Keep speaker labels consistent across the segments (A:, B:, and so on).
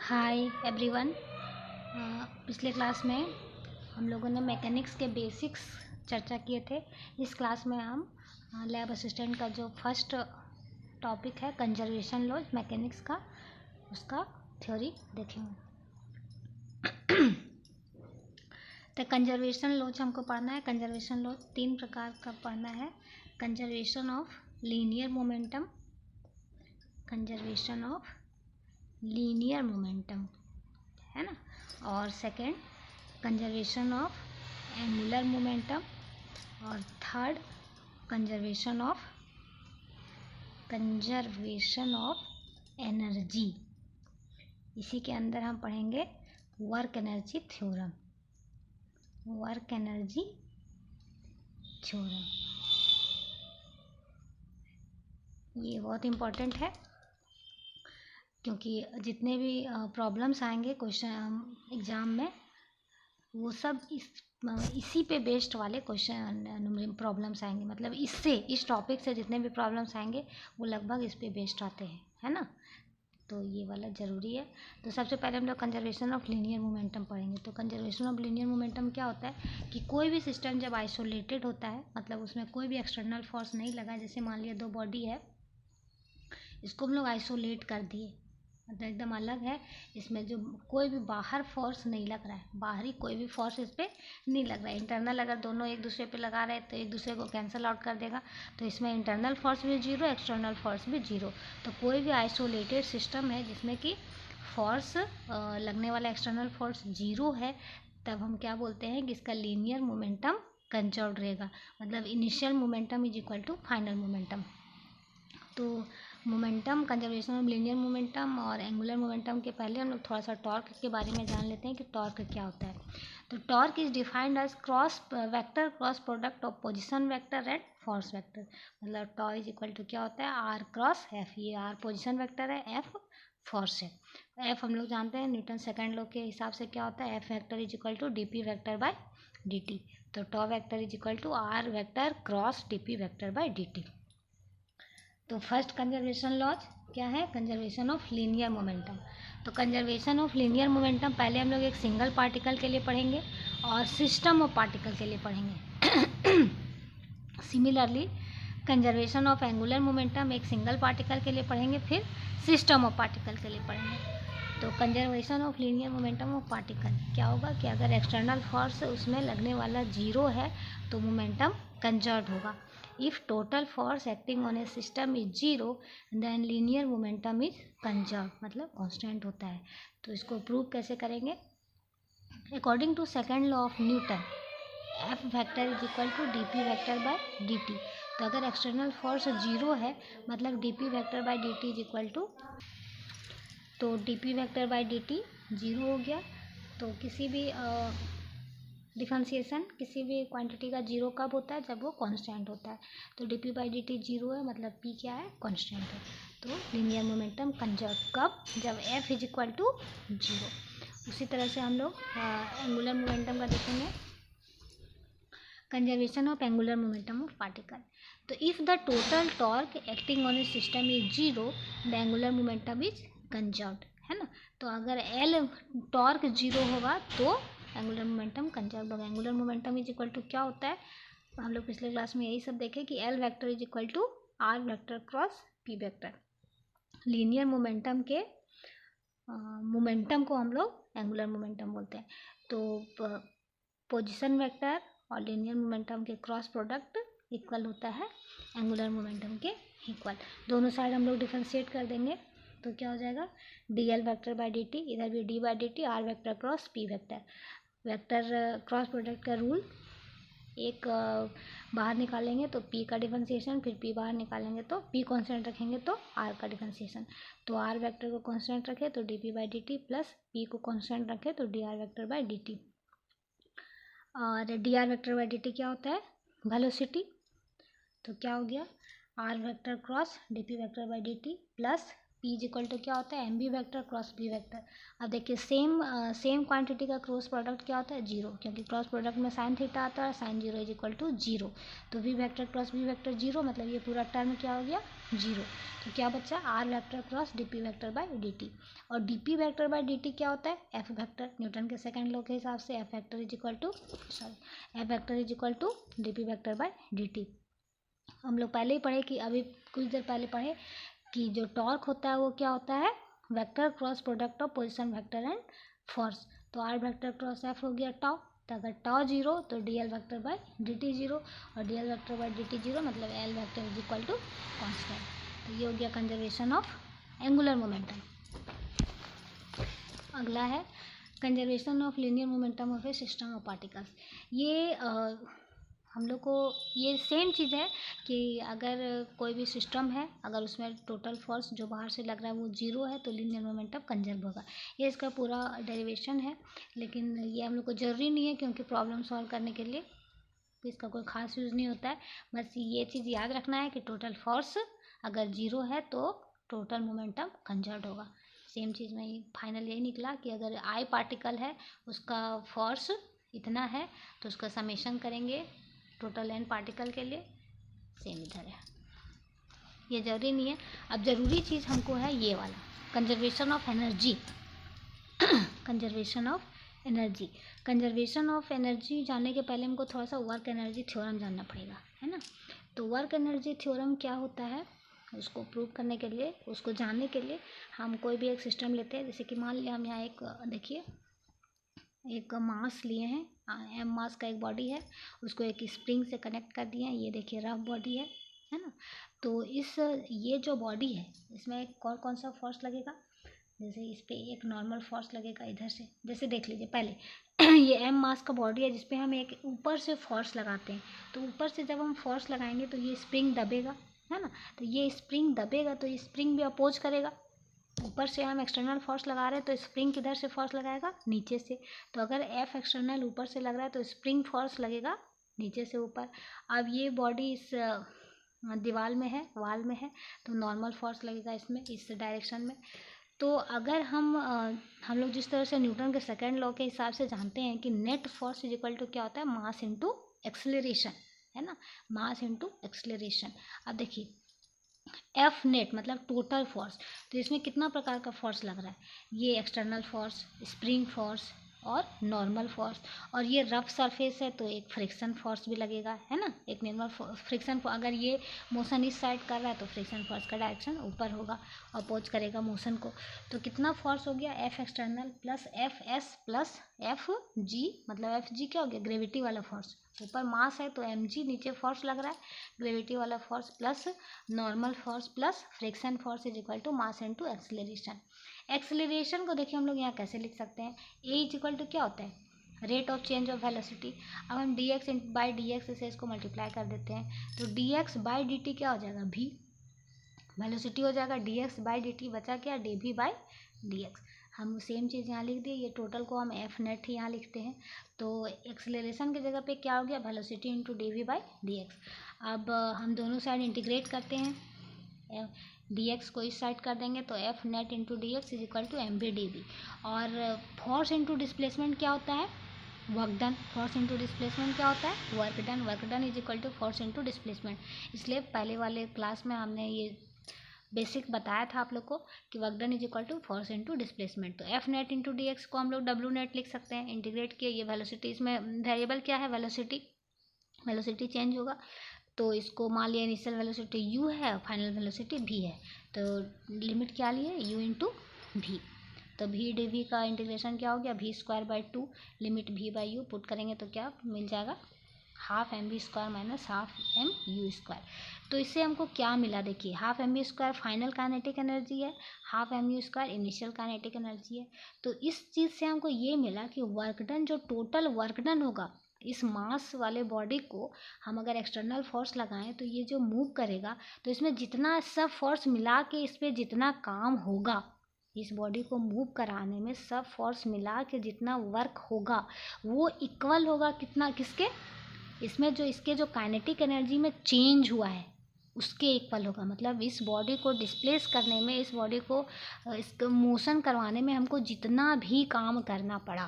A: Hi everyone. पिछले class में हम लोगों ने मैकेनिक्स के बेसिक्स चर्चा किए थे। इस क्लास में हम लैब असिस्टेंट का जो फर्स्ट टॉपिक है कंजर्वेशन लॉ मैकेनिक्स का, उसका थ्योरी देखेंगे। तो कंजर्वेशन लॉ हमको पढ़ना है। कंजर्वेशन लॉ 3 प्रकार का पढ़ना है। Conservation of linear momentum, conservation of linear momentum है ना, और second conservation of angular momentum, और थर्ड कंजर्वेशन ऑफ एनर्जी। इसी के अंदर हम पढ़ेंगे work energy theorem. Work energy theorem ये बहुत इम्पोर्टेंट है, क्योंकि जितने भी प्रॉब्लम्स आएंगे क्वेश्चन एग्ज़ाम में, वो सब इसी पे बेस्ड वाले क्वेश्चन प्रॉब्लम्स आएंगे। मतलब इस टॉपिक से जितने भी प्रॉब्लम्स आएंगे वो लगभग इस पे बेस्ड आते हैं, है ना। तो ये वाला ज़रूरी है। तो सबसे पहले हम लोग कंजर्वेशन ऑफ लीनियर मोमेंटम पढ़ेंगे। तो कंजर्वेशन ऑफ लीनियर मोमेंटम क्या होता है कि कोई भी सिस्टम जब आइसोलेटेड होता है, मतलब उसमें कोई भी एक्सटर्नल फोर्स नहीं लगा, जैसे मान लिया 2 बॉडी है, इसको हम लोग आइसोलेट कर दिए, मतलब एकदम अलग है। इसमें जो कोई भी बाहर फोर्स नहीं लग रहा है, बाहरी कोई भी फोर्स इस पर नहीं लग रहा है। इंटरनल अगर दोनों एक दूसरे पे लगा रहे हैं तो एक दूसरे को कैंसिल आउट कर देगा। तो इसमें इंटरनल फोर्स भी जीरो, एक्सटर्नल फोर्स भी जीरो। तो कोई भी आइसोलेटेड सिस्टम है जिसमें कि फोर्स लगने वाला एक्सटर्नल फोर्स जीरो है, तब हम क्या बोलते हैं कि इसका लीनियर मोमेंटम कंजर्व्ड रहेगा। मतलब initial momentum is equal to final momentum. तो momentum, conservation of linear momentum और एंगुलर मोमेंटम के पहले हम लोग थोड़ा सा टॉर्क के बारे में जान लेते हैं कि टॉर्क क्या होता है। तो torque is defined as cross vector cross product of position vector and force vector. मतलब टॉ इज इक्वल टू क्या होता है, आर क्रॉस एफ। ये आर पोजीशन वेक्टर है, एफ फोर्स है। एफ हम लोग जानते हैं न्यूटन सेकेंड लॉ के हिसाब से क्या होता है, F vector is equal to D P vector by D T. तो tau vector is equal to R vector cross D P vector by D T. तो फर्स्ट कंजर्वेशन लॉज क्या है, कंजर्वेशन ऑफ लीनियर मोमेंटम। तो conservation of linear momentum पहले हम लोग एक single particle के लिए पढ़ेंगे और सिस्टम ऑफ पार्टिकल के लिए पढ़ेंगे। Similarly conservation of angular momentum एक सिंगल पार्टिकल के लिए पढ़ेंगे, फिर सिस्टम ऑफ पार्टिकल के लिए पढ़ेंगे। तो conservation of linear momentum of particle क्या होगा कि अगर एक्सटर्नल फोर्स उसमें लगने वाला जीरो है तो मोमेंटम कंजर्व होगा। If total force acting on a system is zero, then linear momentum is conserved, मतलब कांस्टेंट होता है। तो इसको प्रूव कैसे करेंगे, according to second law of Newton, F vector is equal to D P vector by D T. तो अगर external force zero है, मतलब D P vector by D T is equal to, तो D P vector by D T zero हो गया। तो किसी भी डिफरेंशिएशन किसी भी क्वांटिटी का जीरो कब होता है, जब वो कांस्टेंट होता है। तो D P by D T zero है, मतलब पी क्या है, कांस्टेंट है। तो लीनियर मोमेंटम कंजर्व कब, जब F is equal to zero. उसी तरह से हम लोग एंगुलर मोमेंटम का देखेंगे, conservation of angular momentum of particle. तो if the total torque acting on a system is zero, the angular momentum is conserved, है ना। तो अगर एल टॉर्क जीरो होगा तो एंगुलर मोमेंटम कंजर्व होगा। Angular momentum is equal to क्या होता है, हम लोग पिछले क्लास में यही सब देखे कि L vector is equal to R vector cross P vector. Linear momentum के मोमेंटम को हम लोग एंगुलर मोमेंटम बोलते हैं। तो पोजीशन वेक्टर और लीनियर मोमेंटम के क्रॉस प्रोडक्ट इक्वल होता है एंगुलर मोमेंटम के इक्वल। दोनों साइड हम लोग डिफरेंशिएट कर देंगे तो क्या हो जाएगा, D L vector by D T, इधर भी D by D T, R vector cross P vector. Vector cross product का रूल, एक बाहर निकालेंगे तो पी का डिफरेंशिएशन, फिर पी बाहर निकालेंगे तो पी कांस्टेंट रखेंगे तो आर का डिफरेंशिएशन। तो आर वेक्टर को कांस्टेंट रखे तो D P by D T, plus P को कांस्टेंट रखे तो D R vector by D T. और D R vector by D T क्या होता है, वेलोसिटी। तो क्या हो गया, R vector cross D P vector by D T plus P is equal to क्या होता है, M B vector cross B vector. अब देखिए सेम क्वांटिटी का क्रॉस प्रोडक्ट क्या होता है, जीरो, क्योंकि क्रॉस प्रोडक्ट में साइन थीटा आता है, sine zero is equal to zero. तो V vector cross B vector zero, मतलब ये पूरा टर्म क्या हो गया, जीरो। तो क्या बचा, R vector cross D P vector by D T. और D P vector by D T क्या होता है, एफ वैक्टर, न्यूटन के सेकंड लॉ के हिसाब से F vector is equal to F vector is equal to D P vector by D T. हम लोग पहले ही पढ़े कि अभी कुछ देर पहले पढ़े कि जो टॉर्क होता है वो क्या होता है, vector cross product of position vector and force. तो आर वेक्टर क्रॉस एफ हो गया टाउ, तो अगर टाउ जीरो तो D L vector by D T zero, और D L vector by D T zero मतलब L vector is equal to constant. तो ये हो गया कंजर्वेशन ऑफ एंगुलर मोमेंटम। अगला है conservation of linear momentum of A system of particles. ये हम लोग को ये सेम चीज़ है कि अगर कोई भी सिस्टम है, अगर उसमें टोटल फोर्स जो बाहर से लग रहा है वो जीरो है तो लीनियर मोमेंटम कंजर्व होगा। ये इसका पूरा डेरिवेशन है, लेकिन ये हम लोग को ज़रूरी नहीं है क्योंकि प्रॉब्लम सॉल्व करने के लिए तो इसका कोई ख़ास यूज़ नहीं होता है। बस ये चीज़ याद रखना है कि टोटल फोर्स अगर जीरो है तो टोटल मोमेंटम कंजर्व होगा। सेम चीज़ में फाइनल यही निकला कि अगर आई पार्टिकल है उसका फोर्स इतना है तो उसका समेशन करेंगे टोटल एन पार्टिकल के लिए, सेम इधर है, ये जरूरी नहीं है। अब ज़रूरी चीज़ हमको है ये वाला conservation of energy. Conservation of energy, conservation of energy जानने के पहले हमको थोड़ा सा वर्क एनर्जी थ्योरम जानना पड़ेगा, है ना। तो वर्क एनर्जी थ्योरम क्या होता है, उसको प्रूव करने के लिए, उसको जानने के लिए हम कोई भी एक सिस्टम लेते हैं। जैसे कि मान लिया हम यहाँ एक देखिए एक मास लिए हैं, एम मास का एक बॉडी है, उसको एक स्प्रिंग से कनेक्ट कर दिए हैं, ये देखिए रफ बॉडी है ना। तो ये जो बॉडी है इसमें कौन कौन सा फोर्स लगेगा, जैसे इस पर एक नॉर्मल फोर्स लगेगा इधर से, जैसे देख लीजिए पहले ये एम मास का बॉडी है जिसपे हम एक ऊपर से फोर्स लगाते हैं। तो ऊपर से जब हम फोर्स लगाएंगे तो ये स्प्रिंग दबेगा, है ना। तो ये स्प्रिंग दबेगा तो ये स्प्रिंग भी अपोज करेगा। ऊपर से हम एक्सटर्नल फोर्स लगा रहे हैं तो स्प्रिंग किधर से फोर्स लगाएगा, नीचे से। तो अगर एफ एक्सटर्नल ऊपर से लग रहा है तो स्प्रिंग फोर्स लगेगा नीचे से ऊपर। अब ये बॉडी इस दीवार में है, वॉल में है, तो नॉर्मल फोर्स लगेगा इसमें, इस डायरेक्शन में। तो अगर हम लोग जिस तरह से न्यूटन के सेकंड लॉ के हिसाब से जानते हैं कि net force is equal to क्या होता है, मास इनटू एक्सेलरेशन, है ना, मास इनटू एक्सेलरेशन। अब देखिए एफ नेट मतलब टोटल फोर्स, तो इसमें कितना प्रकार का फोर्स लग रहा है, ये एक्सटर्नल फोर्स, स्प्रिंग फोर्स और नॉर्मल फोर्स। और ये रफ सरफेस है तो एक फ्रिक्शन फोर्स भी लगेगा, है ना, एक नॉर्मल फ्रिक्शन। अगर ये मोशन इस साइड कर रहा है तो फ्रिक्शन फोर्स का डायरेक्शन ऊपर होगा, अपोज करेगा मोशन को। तो कितना फोर्स हो गया, F external plus F S plus F G, मतलब एफ जी क्या हो गया, ग्रेविटी वाला फोर्स। ऊपर मास है तो एम जी, नीचे फोर्स लग रहा है ग्रेविटी वाला force, plus normal force plus friction force is equal to mass into acceleration. Acceleration को देखिए हम लोग यहाँ कैसे लिख सकते हैं, ए इज इक्वल टू क्या होता है, rate of change of velocity. अब हम D x by D x से इसको मल्टीप्लाई कर देते हैं तो D x by D T क्या हो जाएगा, भी वेलोसिटी हो जाएगा, D x by D T बचा क्या, डी भी बाई डी एक्स। हम सेम चीज़ यहाँ लिख दिए, ये टोटल को हम एफ नेट ही यहाँ लिखते हैं। तो एक्सेलरेशन की जगह पे क्या हो गया, velocity into D V by D X. अब हम दोनों साइड इंटीग्रेट करते हैं, डी एक्स को इस साइड कर देंगे तो F net into D X is equal to M B D B. और फोर्स इंटू डिस्प्लेसमेंट क्या होता है, work done. Force into displacement क्या होता है, work done. Work done is equal to force into displacement. इसलिए पहले वाले क्लास में हमने ये बेसिक बताया था आप लोग को कि work done is equal to force into displacement. तो F net into D X को हम लोग डब्ल्यू नेट लिख सकते हैं, इंटीग्रेट किए। ये वेलोसिटी, इसमें वेरिएबल क्या है, वेलोसिटी, वेलोसिटी चेंज होगा। तो इसको मान लिया इनिशियल वेलोसिटी u है और फाइनल वेलोसिटी v है, तो लिमिट क्या लिए, u इंटू भी। तो v डी वी का इंटीग्रेशन क्या हो गया, v square by 2 limit v by u put करेंगे तो क्या मिल जाएगा, half M B square minus half M U square. तो इससे हमको क्या मिला, देखिए half M B square final kinetic energy है, half M U square initial kinetic energy है। तो इस चीज़ से हमको ये मिला कि वर्क डन, जो टोटल वर्क डन होगा इस मास वाले बॉडी को हम अगर एक्सटर्नल फोर्स लगाएं तो ये जो मूव करेगा, तो इसमें जितना सब फोर्स मिला के इस पर जितना काम होगा, इस बॉडी को मूव कराने में सब फोर्स मिला के जितना वर्क होगा वो इक्वल होगा कितना, किसके, इसमें जो इसके जो काइनेटिक एनर्जी में चेंज हुआ है, उसके इक्वल होगा। मतलब इस बॉडी को डिस्प्लेस करने में, इस बॉडी को इसको मोशन करवाने में हमको जितना भी काम करना पड़ा,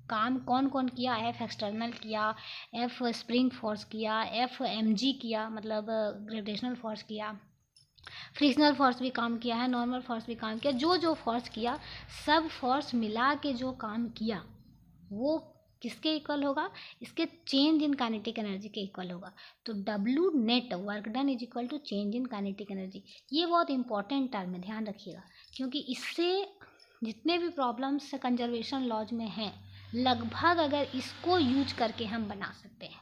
A: काम कौन कौन किया, एफ एक्सटर्नल किया, एफ स्प्रिंग फोर्स किया, एफ mg किया मतलब ग्रेविटेशनल फोर्स किया, फ्रिक्शनल फोर्स भी काम किया है, नॉर्मल फोर्स भी काम किया, जो जो फोर्स किया सब फोर्स मिला के जो काम किया वो किसके इक्वल होगा, इसके चेंज इन काइनेटिक एनर्जी के इक्वल होगा। तो W net work done is equal to change in kinetic energy. ये बहुत इंपॉर्टेंट टर्म है, ध्यान रखिएगा, क्योंकि इससे जितने भी प्रॉब्लम्स कंजर्वेशन लॉज में हैं लगभग अगर इसको यूज करके हम बना सकते हैं,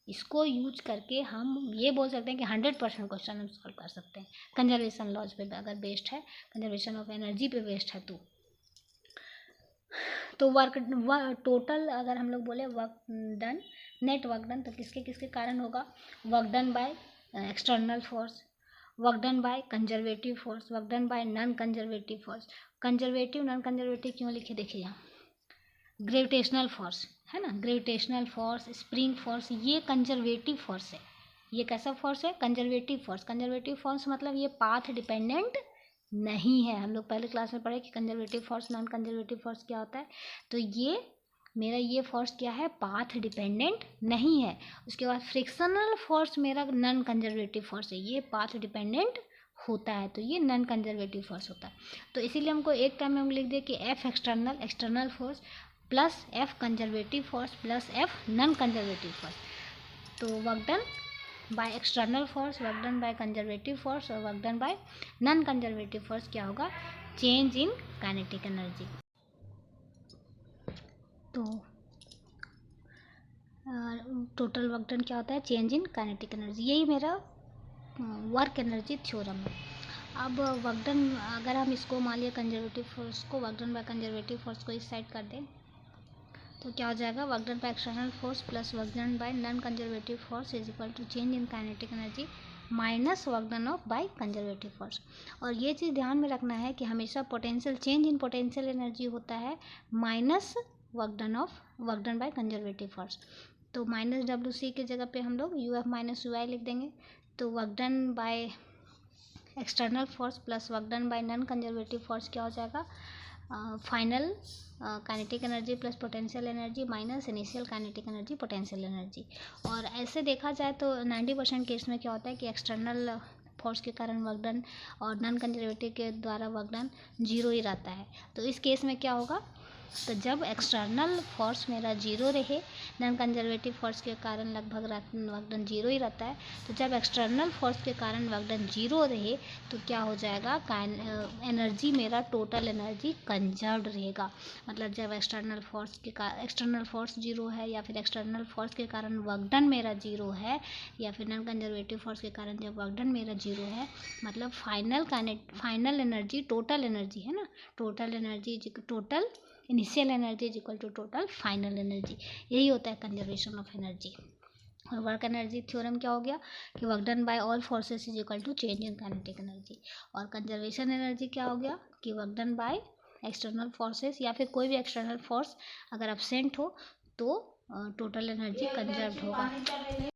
A: इसको यूज करके हम ये बोल सकते हैं कि 100% क्वेश्चन हम सॉल्व कर सकते हैं कंजर्वेशन लॉज पे अगर बेस्ड है, कंजर्वेशन ऑफ एनर्जी पे बेस्ड है। तो वर्क टोटल अगर हम लोग बोले work done, net work done, तो किसके किसके कारण होगा, work done by external force, work done by conservative force, work done by non conservative force. Conservative non conservative क्यों लिखे, देखिए यहाँ ग्रेविटेशनल फोर्स है ना, ग्रेविटेशनल फोर्स, स्प्रिंग फोर्स, ये कंजर्वेटिव फोर्स है। ये कैसा फोर्स है, कंजर्वेटिव फोर्स। कंजर्वेटिव फोर्स मतलब ये पाथ डिपेंडेंट नहीं है। हम लोग पहले क्लास में पढ़े कि conservative force non conservative force क्या होता है। तो ये मेरा ये फोर्स क्या है, पाथ डिपेंडेंट नहीं है। उसके बाद फ्रिक्शनल फोर्स मेरा नॉन कंजर्वेटिव फोर्स है, ये पाथ डिपेंडेंट होता है, तो ये नॉन कंजर्वेटिव फोर्स होता है। तो इसीलिए हमको एक टाइम में हम लिख दे कि F external, external force plus F conservative force plus F non conservative force. तो work done by external force, work done by conservative force और work done by non conservative force क्या होगा, चेंज इन काइनेटिक एनर्जी। तो total work done क्या होता है, change in kinetic energy. यही मेरा वर्क एनर्जी थ्योरम है। अब वर्क डन अगर हम इसको मान लिया कंजर्वेटिव फोर्स को, work done by conservative force को इस साइड कर दें तो क्या हो जाएगा, work done by external force plus work done by non conservative force is equal to change in kinetic energy minus work done of by conservative force. और ये चीज़ ध्यान में रखना है कि हमेशा potential change in potential energy होता है minus work done by conservative force. तो माइनस WC की जगह पे हम लोग UF माइनस UI लिख देंगे। तो work done by external force plus work done by non conservative force क्या हो जाएगा, final kinetic energy plus potential energy minus initial kinetic energy potential energy. और ऐसे देखा जाए तो 90% केस में क्या होता है कि एक्सटर्नल फोर्स के कारण वर्क डन और नॉन कंजर्वेटिव के द्वारा वर्क डन 0 ही रहता है। तो इस केस में क्या होगा, तो जब एक्सटर्नल फोर्स मेरा 0 रहे, नॉन कंजर्वेटिव फोर्स के कारण लगभग वर्क डन 0 ही रहता है, तो जब एक्सटर्नल फोर्स के कारण वर्क डन 0 रहे तो क्या हो जाएगा, एनर्जी मेरा टोटल एनर्जी कंजर्व्ड रहेगा। मतलब जब एक्सटर्नल फोर्स 0 है या फिर एक्सटर्नल फोर्स के कारण वर्क डन मेरा 0 है या फिर नॉन कंजर्वेटिव फोर्स के कारण जब वर्क डन मेरा 0 है, मतलब फाइनल एनर्जी टोटल एनर्जी है ना, total energy total initial energy is equal to total final energy. यही होता है कंजर्वेशन ऑफ एनर्जी। और वर्क एनर्जी थ्योरम क्या हो गया कि work done by all forces is equal to change in kinetic energy. और कंजर्वेशन एनर्जी क्या हो गया कि work done by external forces या फिर कोई भी एक्सटर्नल फोर्स अगर एब्सेंट हो तो टोटल एनर्जी कंजर्व्ड होगा।